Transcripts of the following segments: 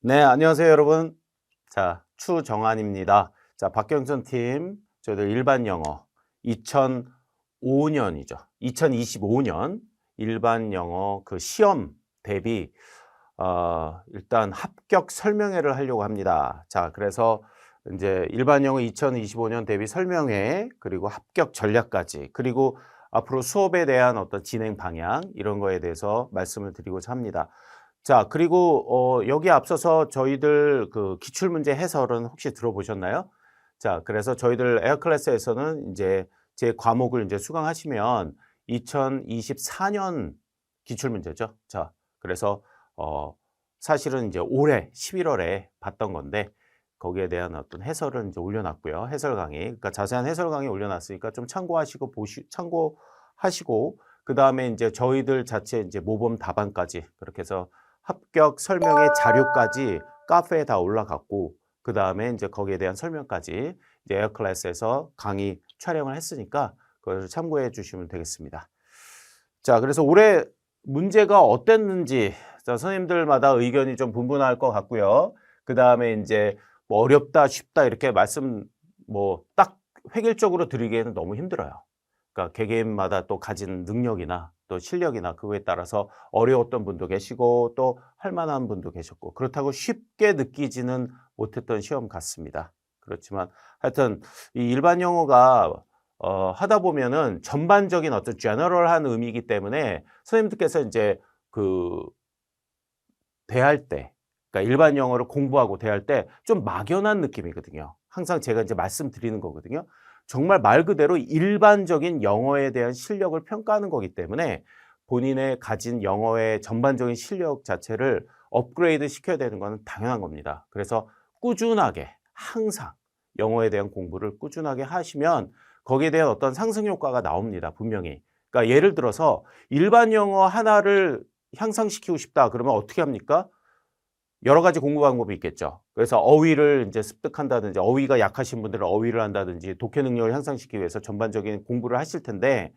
네, 안녕하세요, 여러분. 자, 추정환입니다. 자, 박경선 팀, 저희들 일반 영어 2005년이죠. 2025년 일반 영어 그 시험 대비 일단 합격 설명회를 하려고 합니다. 자, 그래서 이제 일반 영어 2025년 대비 설명회, 그리고 합격 전략까지, 그리고 앞으로 수업에 대한 어떤 진행 방향, 이런 거에 대해서 말씀을 드리고자 합니다. 자, 그리고 여기에 앞서서 저희들 그 기출문제 해설은 혹시 들어보셨나요? 자, 그래서 저희들 에어클래스에서는 이제 제 과목을 이제 수강하시면 2024년 기출문제죠. 자, 그래서 사실은 이제 올해 11월에 봤던 건데, 거기에 대한 어떤 해설은 이제 올려놨고요. 해설 강의, 그러니까 자세한 해설 강의 올려놨으니까 좀 참고하시고 참고하시고, 그 다음에 이제 저희들 자체 이제 모범 답안까지, 그렇게 해서 합격 설명의 자료까지 카페에 다 올라갔고, 그 다음에 이제 거기에 대한 설명까지 이제 에어클래스에서 강의 촬영을 했으니까 그걸 참고해 주시면 되겠습니다. 자, 그래서 올해 문제가 어땠는지, 자, 선생님들마다 의견이 좀 분분할 것 같고요. 그 다음에 이제 뭐 어렵다, 쉽다 이렇게 말씀 뭐 딱 획일적으로 드리기에는 너무 힘들어요. 그러니까 개개인마다 또 가진 능력이나 또 실력이나 그거에 따라서 어려웠던 분도 계시고 또 할 만한 분도 계셨고, 그렇다고 쉽게 느끼지는 못했던 시험 같습니다. 그렇지만 하여튼 이 일반 영어가 하다 보면은 전반적인 어떤 제너럴한 의미이기 때문에 선생님들께서 이제 그 대할 때, 그러니까 일반 영어를 공부하고 대할 때 좀 막연한 느낌이거든요. 항상 제가 이제 말씀드리는 거거든요. 정말 말 그대로 일반적인 영어에 대한 실력을 평가하는 거기 때문에 본인의 가진 영어의 전반적인 실력 자체를 업그레이드 시켜야 되는 거는 당연한 겁니다. 그래서 꾸준하게 항상 영어에 대한 공부를 꾸준하게 하시면 거기에 대한 어떤 상승 효과가 나옵니다, 분명히. 그러니까 예를 들어서 일반 영어 하나를 향상시키고 싶다 그러면 어떻게 합니까? 여러 가지 공부 방법이 있겠죠. 그래서 어휘를 인제 습득한다든지, 어휘가 약하신 분들은 어휘를 한다든지, 독해 능력을 향상시키기 위해서 전반적인 공부를 하실 텐데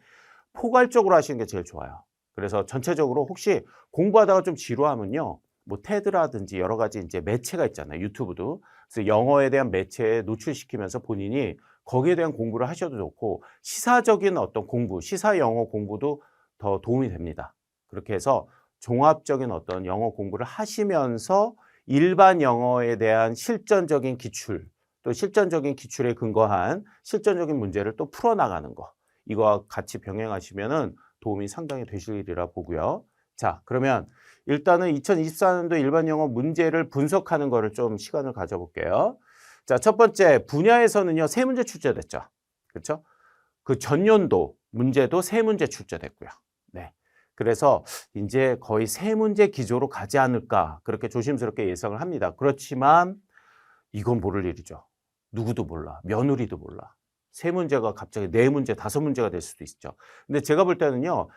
포괄적으로 하시는 게 제일 좋아요. 그래서 전체적으로 혹시 공부하다가 좀 지루하면요, 뭐 테드라든지 여러 가지 인제 매체가 있잖아요, 유튜브도. 그래서 영어에 대한 매체에 노출시키면서 본인이 거기에 대한 공부를 하셔도 좋고, 시사적인 어떤 공부, 시사 영어 공부도 더 도움이 됩니다. 그렇게 해서 종합적인 어떤 영어 공부를 하시면서 일반 영어에 대한 실전적인 기출, 또 실전적인 기출에 근거한 실전적인 문제를 또 풀어나가는 거, 이거와 같이 병행하시면은 도움이 상당히 되시리라 보고요. 자, 그러면 일단은 2024년도 일반 영어 문제를 분석하는 거를 좀 시간을 가져볼게요. 자, 첫 번째 분야에서는요, 세 문제 출제됐죠. 그렇죠? 그 전년도 문제도 세 문제 출제됐고요. 네. 그래서 인제 거의 세 문제 기조로 가지 않을까, 그렇게 조심스럽게 예상을 합니다. 그렇지만 이건 모를 일이죠. 누구도 몰라. 며느리도 몰라. 세 문제가 갑자기 네 문제, 다섯 문제가 될 수도 있죠. 근데 제가 볼 때는요,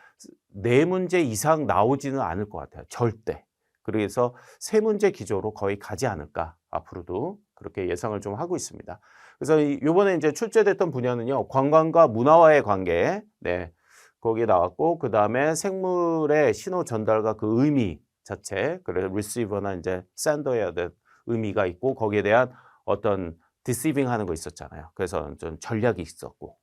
네 문제 이상 나오지는 않을 것 같아요, 절대. 그래서 세 문제 기조로 거의 가지 않을까, 앞으로도 그렇게 예상을 좀 하고 있습니다. 그래서 요번에 인제 출제됐던 분야는요, 관광과 문화와의 관계, 네, 거기에 나왔고, 그다음에 생물의 신호 전달과 그 의미 자체, 그래서 receiver나 인제 sender의 어떤 의미가 있고, 거기에 대한 어떤 deceiving 하는 거 있었잖아요. 그래서 좀 전략이 있었고.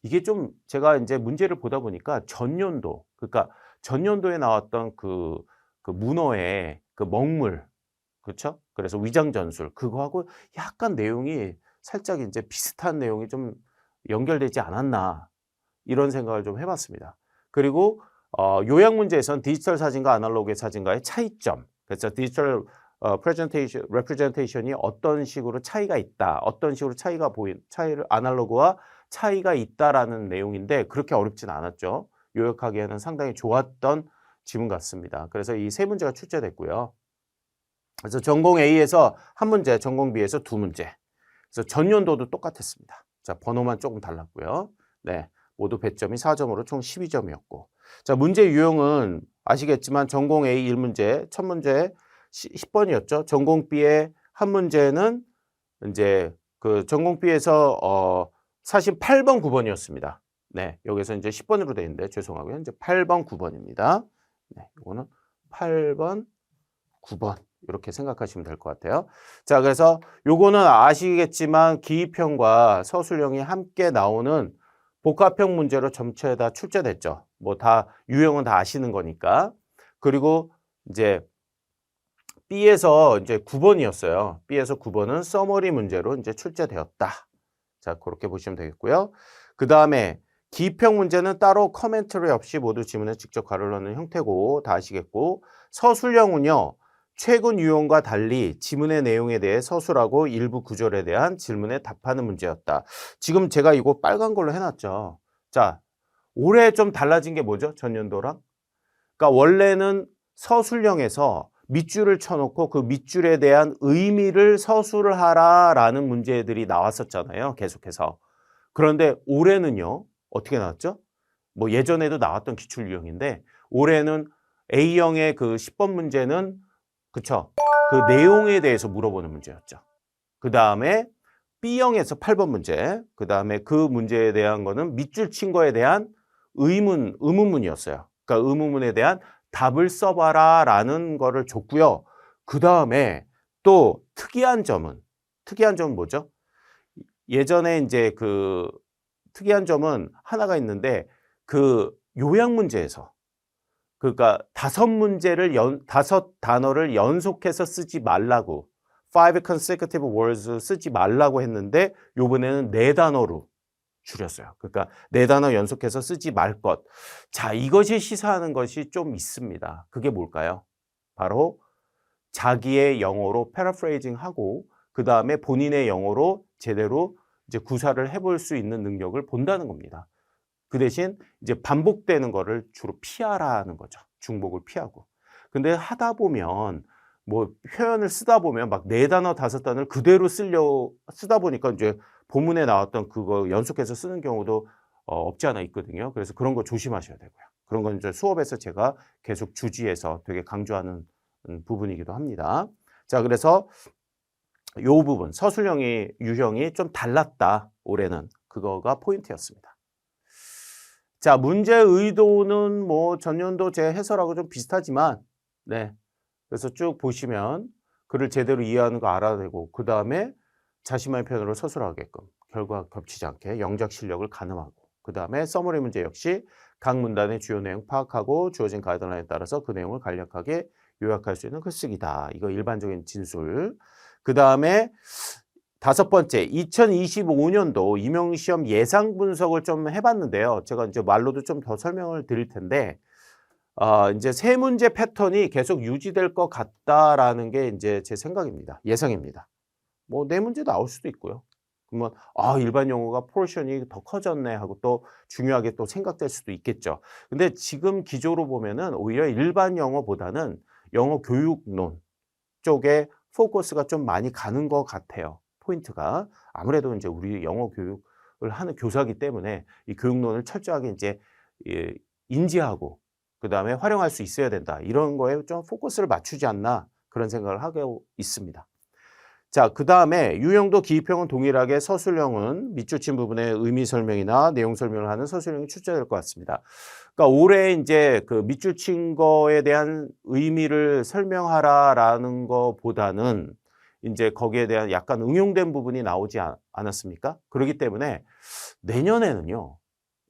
이게 좀 제가 인제 문제를 보다 보니까 전년도, 그러니까 전년도에 나왔던 그 문어의 그 먹물, 그쵸? 그래서 위장 전술, 그거하고 약간 내용이 살짝 인제 비슷한 내용이 좀 연결되지 않았나, 이런 생각을 좀 해 봤습니다. 그리고 요약 문제에선 디지털 사진과 아날로그의 사진과의 차이점, 그래서 디지털 representation이 어떤 식으로 차이가 있다, 어떤 식으로 차이를 아날로그와 차이가 있다라는 내용인데, 그렇게 어렵진 않았죠. 요약하기에는 상당히 좋았던 지문 같습니다. 그래서 이 세 문제가 출제됐고요. 그래서 전공 A에서 한 문제, 전공 B에서 두 문제. 그래서 전년도도 똑같았습니다. 자, 번호만 조금 달랐고요. 네, 모두 배점이 4점으로 총 12점이었고. 자, 문제 유형은 아시겠지만 전공 A 1문제, 첫 문제 10번이었죠. 전공 B의 한 문제는 이제 그 전공 B에서 48번, 9번이었습니다. 네, 여기서 이제 10번으로 되어 있는데 죄송하고요. 이제 8번, 9번입니다. 네, 이거는 8번, 9번 이렇게 생각하시면 될 것 같아요. 자, 그래서 요거는 아시겠지만 기입형과 서술형이 함께 나오는 복합형 문제로 전체 다 출제됐죠. 뭐 다 유형은 다 아시는 거니까. 그리고 이제 B에서 이제 9번이었어요. B에서 9번은 서머리 문제로 이제 출제되었다. 자, 그렇게 보시면 되겠고요. 그 다음에 기입형 문제는 따로 커멘터리 없이 모두 지문에 직접 가로를 넣는 형태고 다 아시겠고, 서술형은요, 최근 유형과 달리 지문의 내용에 대해 서술하고 일부 구절에 대한 질문에 답하는 문제였다. 지금 제가 이거 빨간 걸로 해놨죠. 자, 올해 좀 달라진 게 뭐죠? 전년도랑? 그러니까 원래는 서술형에서 밑줄을 쳐놓고 그 밑줄에 대한 의미를 서술을 하라라는 문제들이 나왔었잖아요. 계속해서. 그런데 올해는요. 어떻게 나왔죠? 뭐 예전에도 나왔던 기출 유형인데 올해는 A형의 그 10번 문제는 그쵸? 그 내용에 대해서 물어보는 문제였죠. 그 다음에 B형에서 8번 문제, 그 다음에 그 문제에 대한 거는 밑줄 친 거에 대한 의문문이었어요. 그러니까 의문문에 대한 답을 써봐라 라는 거를 줬고요. 그 다음에 또 특이한 점은 뭐죠? 예전에 이제 그 특이한 점은 하나가 있는데 그 요약 문제에서 그러니까 5단어를 연속해서 쓰지 말라고 5 consecutive words 쓰지 말라고 했는데 요번에는 4단어로 줄였어요. 그러니까 4단어 연속해서 쓰지 말 것. 자, 이것이 시사하는 것이 좀 있습니다. 그게 뭘까요? 바로 자기의 영어로 패러프레이징하고 그 다음에 본인의 영어로 제대로 이제 구사를 해볼 수 있는 능력을 본다는 겁니다. 그 대신 이제 반복되는 거를 주로 피하라는 거죠. 중복을 피하고. 근데 하다 보면 뭐 표현을 쓰다 보면 막 4단어 5단어를 그대로 쓰다 보니까 이제 본문에 나왔던 그거 연속해서 쓰는 경우도 없지 않아 있거든요. 그래서 그런 거 조심하셔야 되고요. 그런 건 이제 수업에서 제가 계속 주지해서 되게 강조하는 부분이기도 합니다. 자, 그래서 요 부분 서술형이 유형이 좀 달랐다. 올해는 그거가 포인트였습니다. 자, 문제 의도는 뭐 전년도 제 해설하고 좀 비슷하지만 네. 그래서 쭉 보시면 글을 제대로 이해하는 거 알아야 되고 그 다음에 자신만의 표현으로 서술하게끔 결과 겹치지 않게 영작 실력을 가늠하고 그 다음에 서머리 문제 역시 각 문단의 주요 내용 파악하고 주어진 가이드라인에 따라서 그 내용을 간략하게 요약할 수 있는 글쓰기다. 이거 일반적인 진술. 그 다음에 5번째 2025년도 임용시험 예상 분석을 좀 해봤는데요. 제가 이제 말로도 좀 더 설명을 드릴 텐데 이제 세 문제 패턴이 계속 유지될 것 같다라는 게 이제 제 생각입니다. 예상입니다. 뭐 네 문제 나올 수도 있고요. 그러면 일반 영어가 포션이 더 커졌네 하고 또 중요하게 또 생각될 수도 있겠죠. 근데 지금 기조로 보면은 오히려 일반 영어보다는 영어 교육론 쪽에 포커스가 좀 많이 가는 것 같아요. 포인트가. 아무래도 이제 우리 영어 교육을 하는 교사이기 때문에 이 교육론을 철저하게 이제 인지하고 그다음에 활용할 수 있어야 된다. 이런 거에 좀 포커스를 맞추지 않나 그런 생각을 하고 있습니다. 자, 그다음에 유형도 기입형은 동일하게 서술형은 밑줄 친 부분의 의미 설명이나 내용 설명을 하는 서술형이 출제될 것 같습니다. 그러니까 올해 이제 그 밑줄 친 거에 대한 의미를 설명하라라는 거보다는 이제 거기에 대한 약간 응용된 부분이 나오지 않았습니까? 그렇기 때문에 내년에는요.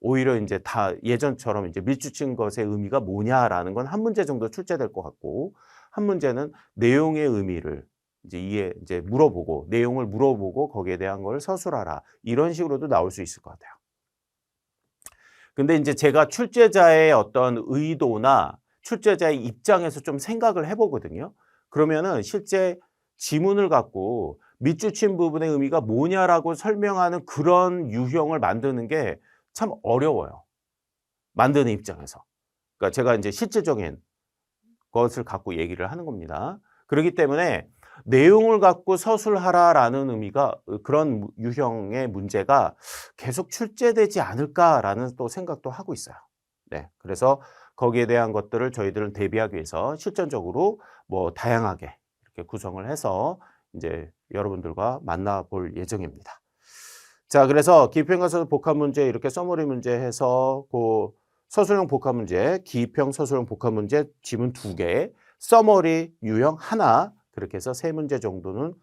오히려 이제 다 예전처럼 이제 밑줄 친 것의 의미가 뭐냐라는 건 한 문제 정도 출제될 것 같고 한 문제는 내용의 의미를 이제 물어보고 내용을 물어보고 거기에 대한 걸 서술하라. 이런 식으로도 나올 수 있을 것 같아요. 근데 이제 제가 출제자의 어떤 의도나 출제자의 입장에서 좀 생각을 해보거든요. 그러면은 실제 지문을 갖고 밑줄 친 부분의 의미가 뭐냐라고 설명하는 그런 유형을 만드는 게 참 어려워요. 만드는 입장에서. 그러니까 제가 이제 실제적인 것을 갖고 얘기를 하는 겁니다. 그렇기 때문에 내용을 갖고 서술하라라는 의미가 그런 유형의 문제가 계속 출제되지 않을까라는 또 생각도 하고 있어요. 네, 그래서 거기에 대한 것들을 저희들은 대비하기 위해서 실전적으로 뭐 다양하게 이렇게 구성을 해서 이제 여러분들과 만나볼 예정입니다. 자, 그래서 기입형과 서술 복합 문제 이렇게 서머리 문제 해서 그 서술형 복합 문제, 기입형 서술형 복합 문제 지문 2개, 서머리 유형 하나, 그렇게 해서 3문제 정도는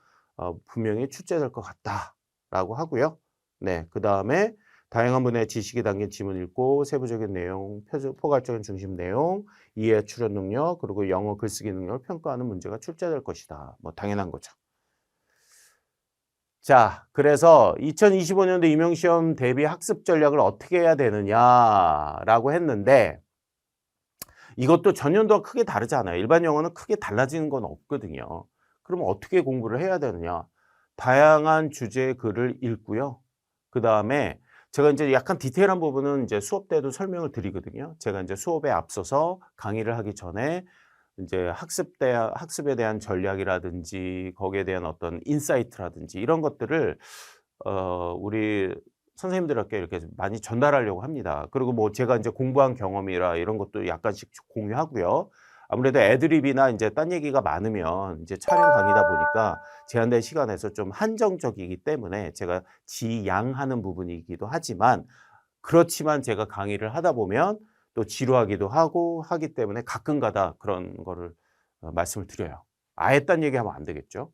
분명히 출제될 것 같다라고 하고요. 네, 그 다음에 다양한 분야의 지식이 담긴 지문 읽고 세부적인 내용, 포괄적인 중심 내용, 이해 추론 능력, 그리고 영어 글쓰기 능력을 평가하는 문제가 출제될 것이다. 뭐 당연한 거죠. 자, 그래서 2025년도 임용시험 대비 학습 전략을 어떻게 해야 되느냐라고 했는데 이것도 전년도와 크게 다르지 않아요. 일반 영어는 크게 달라지는 건 없거든요. 그러면 어떻게 공부를 해야 되느냐? 다양한 주제의 글을 읽고요. 그 다음에 제가 이제 약간 디테일한 부분은 이제 수업 때도 설명을 드리거든요. 제가 이제 수업에 앞서서 강의를 하기 전에 이제 학습에 대한 전략이라든지 거기에 대한 어떤 인사이트라든지 이런 것들을 우리 선생님들께 이렇게 많이 전달하려고 합니다. 그리고 뭐 제가 이제 공부한 경험이라 이런 것도 약간씩 공유하고요. 아무래도 애드립이나 이제 딴 얘기가 많으면 이제 촬영 강의다 보니까 제한된 시간에서 좀 한정적이기 때문에 제가 지양하는 부분이기도 하지만 그렇지만 제가 강의를 하다 보면 또 지루하기도 하고 하기 때문에 가끔가다 그런 거를 말씀을 드려요. 아예 딴 얘기하면 안 되겠죠.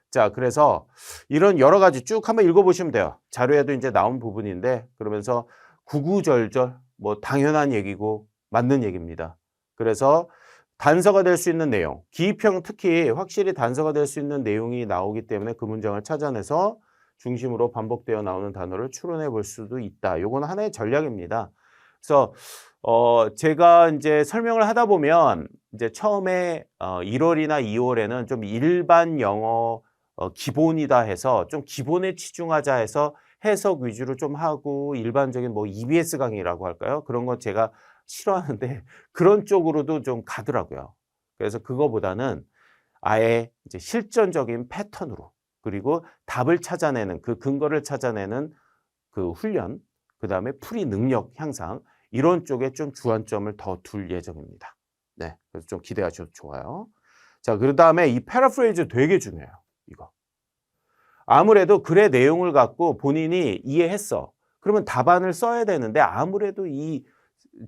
자, 그래서 이런 여러 가지 쭉 한번 읽어보시면 돼요. 자료에도 이제 나온 부분인데 그러면서 구구절절 뭐 당연한 얘기고 맞는 얘기입니다. 그래서 단서가 될 수 있는 내용, 기입형 특히 확실히 단서가 될 수 있는 내용이 나오기 때문에 그 문장을 찾아내서 중심으로 반복되어 나오는 단어를 추론해 볼 수도 있다. 요거는 하나의 전략입니다. 그래서 제가 이제 설명을 하다 보면 이제 처음에 1월이나 2월에는 좀 일반 영어 기본이다 해서 좀 기본에 치중하자 해서 해석 위주로 좀 하고 일반적인 뭐 EBS 강의라고 할까요? 그런 거 제가 싫어하는데 그런 쪽으로도 좀 가더라고요. 그래서 그거보다는 아예 이제 실전적인 패턴으로 그리고 답을 찾아내는 그 근거를 찾아내는 그 훈련, 그다음에 풀이 능력 향상 이런 쪽에 좀 주안점을 더 둘 예정입니다. 네. 그래서 좀 기대하셔도 좋아요. 자, 그다음에 이 패러프레이즈 되게 중요해요. 이거. 아무래도 글의 내용을 갖고 본인이 이해했어. 그러면 답안을 써야 되는데 아무래도 이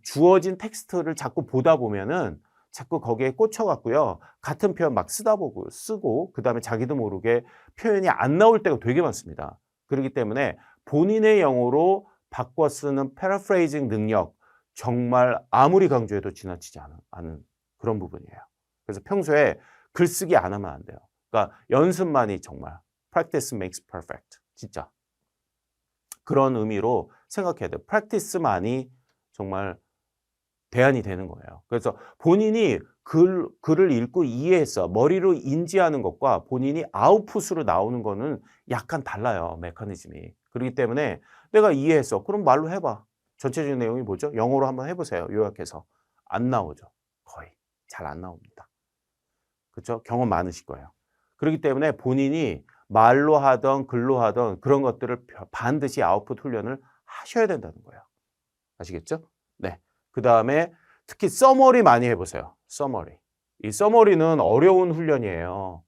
주어진 텍스트를 자꾸 보다 보면은 자꾸 거기에 꽂혀 갖고요. 같은 표현 막 쓰고 그다음에 자기도 모르게 표현이 안 나올 때가 되게 많습니다. 그렇기 때문에 본인의 영어로 바꿔 쓰는 패러프레이징 능력 정말 아무리 강조해도 지나치지 않은 그런 부분이에요. 그래서 평소에 글쓰기 안 하면 안 돼요. 그러니까 연습만이 정말 practice makes perfect. 진짜. 그런 의미로 생각해야 돼요. practice만이 정말 대안이 되는 거예요. 그래서 본인이 글을 읽고 이해했어. 머리로 인지하는 것과 본인이 아웃풋으로 나오는 거는 약간 달라요. 메커니즘이. 그렇기 때문에 내가 이해했어. 그럼 말로 해봐. 전체적인 내용이 뭐죠? 영어로 한번 해보세요. 요약해서. 안 나오죠. 거의. 잘 안 나옵니다. 그렇죠? 경험 많으실 거예요. 그렇기 때문에 본인이 말로 하던 글로 하던 그런 것들을 반드시 아웃풋 훈련을 하셔야 된다는 거예요. 아시겠죠? 네. 그 다음에 특히 서머리 많이 해보세요. 서머리. 이 서머리는 어려운 훈련이에요.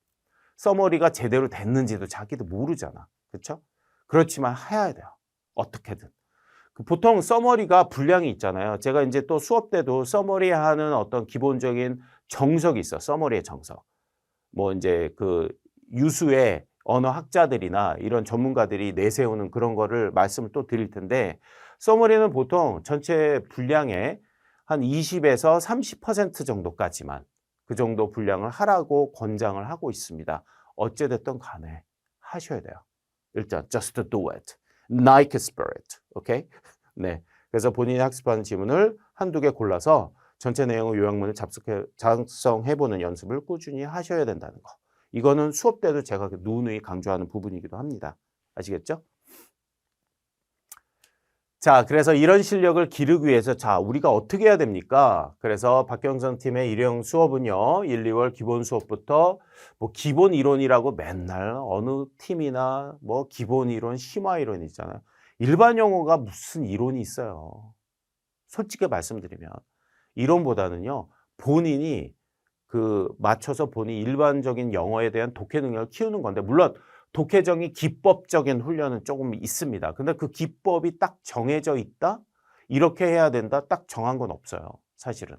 서머리가 제대로 됐는지도 자기도 모르잖아. 그렇죠? 그렇지만 해야 돼요. 어떻게든. 보통 서머리가 분량이 있잖아요. 제가 이제 또 수업 때도 서머리 하는 어떤 기본적인 정석이 있어. 서머리의 정석. 뭐 이제 그 유수의 언어학자들이나 이런 전문가들이 내세우는 그런 거를 말씀을 또 드릴 텐데 서머리는 보통 전체 분량의 한 20에서 30% 정도까지만 그 정도 분량을 하라고 권장을 하고 있습니다. 어찌됐든 간에 하셔야 돼요. 일단 just do it. Nike spirit. 오케이? 네. 그래서 본인이 학습하는 지문을 한두 개 골라서 전체 내용의 요약문을 작성해보는 연습을 꾸준히 하셔야 된다는 거. 이거는 수업 때도 제가 누누이 강조하는 부분이기도 합니다. 아시겠죠? 자, 그래서 이런 실력을 기르기 위해서 자, 우리가 어떻게 해야 됩니까? 그래서 박경선 팀의 일형 수업은요. 1, 2월 기본 수업부터 뭐 기본 이론이라고 맨날 어느 팀이나 뭐 기본 이론, 심화 이론 있잖아요. 일반 영어가 무슨 이론이 있어요. 솔직히 말씀드리면 이론보다는요. 본인이 맞춰서 본인 일반적인 영어에 대한 독해 능력을 키우는 건데 물론 독해적인 기법적인 훈련은 조금 있습니다. 근데 그 기법이 딱 정해져 있다? 이렇게 해야 된다? 딱 정한 건 없어요. 사실은.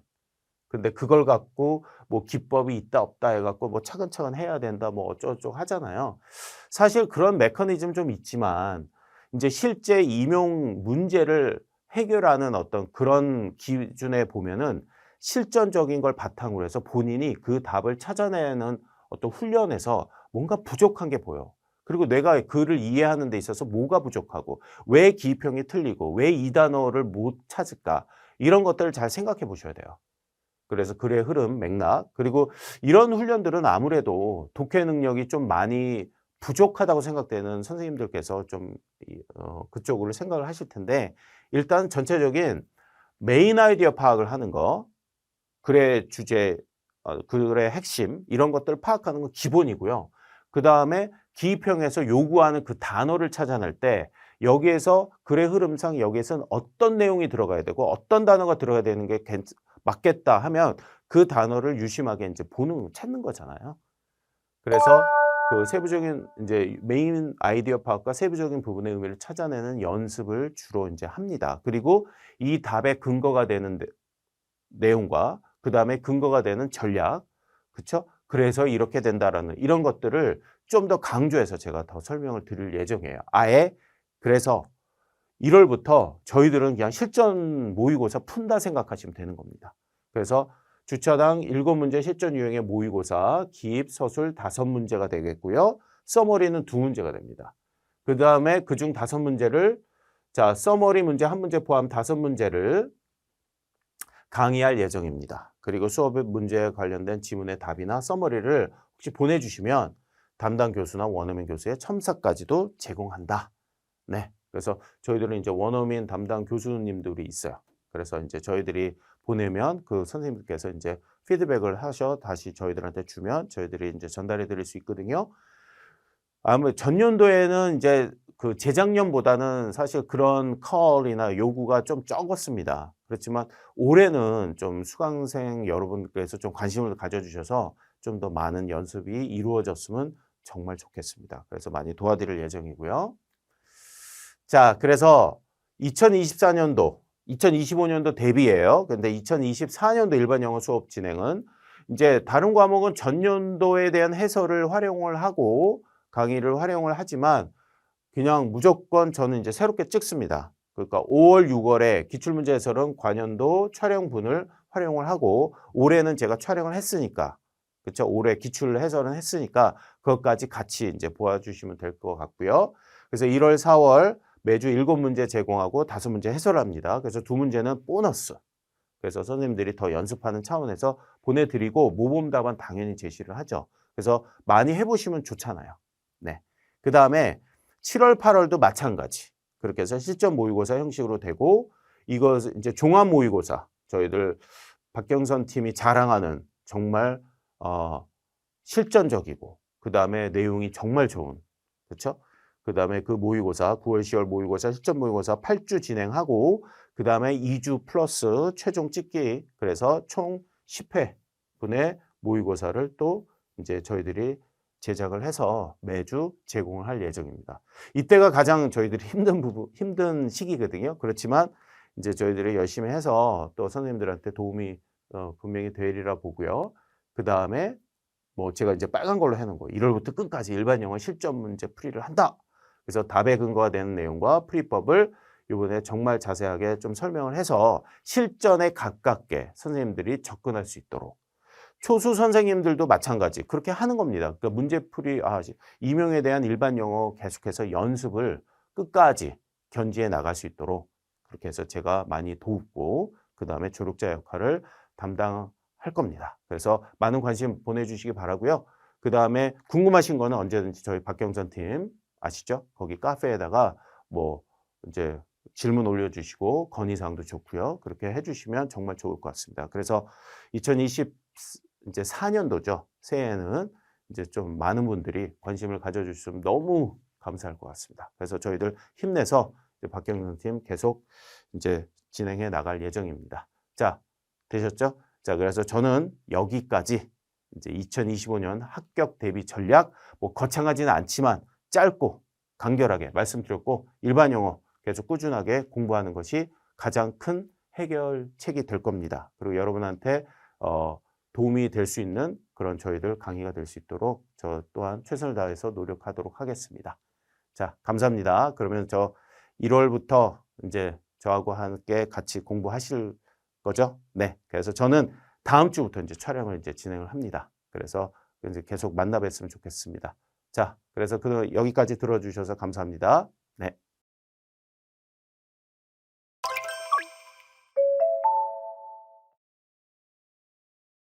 근데 그걸 갖고 뭐 기법이 있다 없다 해 갖고 뭐 차근차근 해야 된다 뭐 어쩌고저쩌고 하잖아요. 사실 그런 메커니즘 좀 있지만 인제 실제 임용 문제를 해결하는 어떤 그런 기준에 보면은 실전적인 걸 바탕으로 해서 본인이 그 답을 찾아내는 어떤 훈련에서 뭔가 부족한 게 보여. 그리고 내가 글을 이해하는 데 있어서 뭐가 부족하고 왜 기입형이 틀리고 왜 이 단어를 못 찾을까 이런 것들을 잘 생각해 보셔야 돼요. 그래서 글의 흐름, 맥락 그리고 이런 훈련들은 아무래도 독해 능력이 좀 많이 부족하다고 생각되는 선생님들께서 좀 그쪽으로 생각을 하실 텐데 일단 전체적인 메인 아이디어 파악을 하는 거 글의 주제 글의 핵심 이런 것들을 파악하는 건 기본이고요. 그다음에 기입형에서 요구하는 그 단어를 찾아낼 때 여기에서 글의 흐름상 여기에서는 어떤 내용이 들어가야 되고 어떤 단어가 들어가야 되는 게 맞겠다 하면 그 단어를 유심하게 인제 찾는 거잖아요. 그래서 그 세부적인 인제 메인 아이디어 파악과 세부적인 부분의 의미를 찾아내는 연습을 주로 인제 합니다. 그리고 이 답의 근거가 되는 내용과 그다음에 근거가 되는 전략 그쵸? 그래서 이렇게 된다라는 이런 것들을 좀 더 강조해서 제가 더 설명을 드릴 예정이에요. 아예 그래서 1 월부터 저희들은 그냥 실전 모의고사 푼다 생각하시면 되는 겁니다. 그래서 주차당 7 문제 실전 유형의 모의고사 기입, 서술 5 문제가 되겠고요. 서머리는 2 문제가 됩니다. 그다음에 그중 5 문제를 자 서머리 문제 1 문제 포함 5 문제를 강의할 예정입니다. 그리고 수업 문제에 관련된 지문의 답이나 서머리를 혹시 보내주시면 담당 교수나 원어민 교수의 첨삭까지도 제공한다. 네. 그래서 저희들은 이제 원어민 담당 교수님들이 있어요. 그래서 이제 저희들이 보내면 그 선생님들께서 이제 피드백을 하셔 다시 저희들한테 주면 저희들이 이제 전달해 드릴 수 있거든요. 아무래도 전년도에는 이제 그 재작년보다는 사실 그런 컬이나 요구가 좀 적었습니다. 그렇지만 올해는 좀 수강생 여러분께서 좀 관심을 가져주셔서 좀 더 많은 연습이 이루어졌으면 정말 좋겠습니다. 그래서 많이 도와드릴 예정이고요. 자, 그래서 2024년도, 2025년도 대비예요. 근데 2024년도 일반 영어 수업 진행은 이제 다른 과목은 전년도에 대한 해설을 활용을 하고 강의를 활용을 하지만 그냥 무조건 저는 이제 새롭게 찍습니다. 그러니까 5월, 6월에 기출문제 해설은 관연도 촬영분을 활용을 하고 올해는 제가 촬영을 했으니까 그쵸? 올해 기출 해설은 했으니까 그것까지 같이 이제 보아주시면 될 것 같고요. 그래서 1월, 4월 매주 7문제 제공하고 5문제 해설을 합니다. 그래서 2문제는 보너스. 그래서 선생님들이 더 연습하는 차원에서 보내드리고 모범 답안 당연히 제시를 하죠. 그래서 많이 해보시면 좋잖아요. 네. 그 다음에 7월, 8월도 마찬가지. 그렇게 해서 실전 모의고사 형식으로 되고 이거 이제 종합 모의고사 저희들 박경선 팀이 자랑하는 정말 실전적이고 그 다음에 내용이 정말 좋은 그렇죠? 그 다음에 그 모의고사 9월, 10월 모의고사 실전 모의고사 8주 진행하고 그 다음에 2주 플러스 최종 찍기 그래서 총 10회 분의 모의고사를 또 이제 저희들이 제작을 해서 매주 제공을 할 예정입니다. 이때가 가장 저희들이 힘든 시기거든요. 그렇지만 이제 저희들이 열심히 해서 또 선생님들한테 도움이 분명히 되리라 보고요. 그 다음에 뭐 제가 이제 빨간 걸로 해놓은 거 1월부터 끝까지 일반 영어 실전 문제 풀이를 한다. 그래서 답의 근거가 되는 내용과 풀이법을 이번에 정말 자세하게 좀 설명을 해서 실전에 가깝게 선생님들이 접근할 수 있도록 초수 선생님들도 마찬가지 그렇게 하는 겁니다. 그러니까 문제풀이 임용에 대한 일반 영어 계속해서 연습을 끝까지 견지해 나갈 수 있도록 그렇게 해서 제가 많이 돕고 그다음에 조력자 역할을 담당할 겁니다. 그래서 많은 관심 보내주시기 바라고요. 그다음에 궁금하신 거는 언제든지 저희 박경선 팀 아시죠? 거기 카페에다가 뭐 이제 질문 올려주시고 건의사항도 좋고요. 그렇게 해주시면 정말 좋을 것 같습니다. 그래서 2024년도죠. 새해에는 이제 좀 많은 분들이 관심을 가져주시면 너무 감사할 것 같습니다. 그래서 저희들 힘내서 박경선 팀 계속 이제 진행해 나갈 예정입니다. 자, 되셨죠? 자, 그래서 저는 여기까지 이제 2025년 합격 대비 전략 뭐 거창하지는 않지만 짧고 간결하게 말씀드렸고 일반 영어 계속 꾸준하게 공부하는 것이 가장 큰 해결책이 될 겁니다. 그리고 여러분한테 도움이 될 수 있는 그런 저희들 강의가 될 수 있도록 저 또한 최선을 다해서 노력하도록 하겠습니다. 자, 감사합니다. 그러면 저 1월부터 이제 저하고 함께 같이 공부하실 거죠? 네. 그래서 저는 다음 주부터 이제 촬영을 이제 진행을 합니다. 그래서 이제 계속 만나 뵀으면 좋겠습니다. 자, 그래서 여기까지 들어주셔서 감사합니다. 네.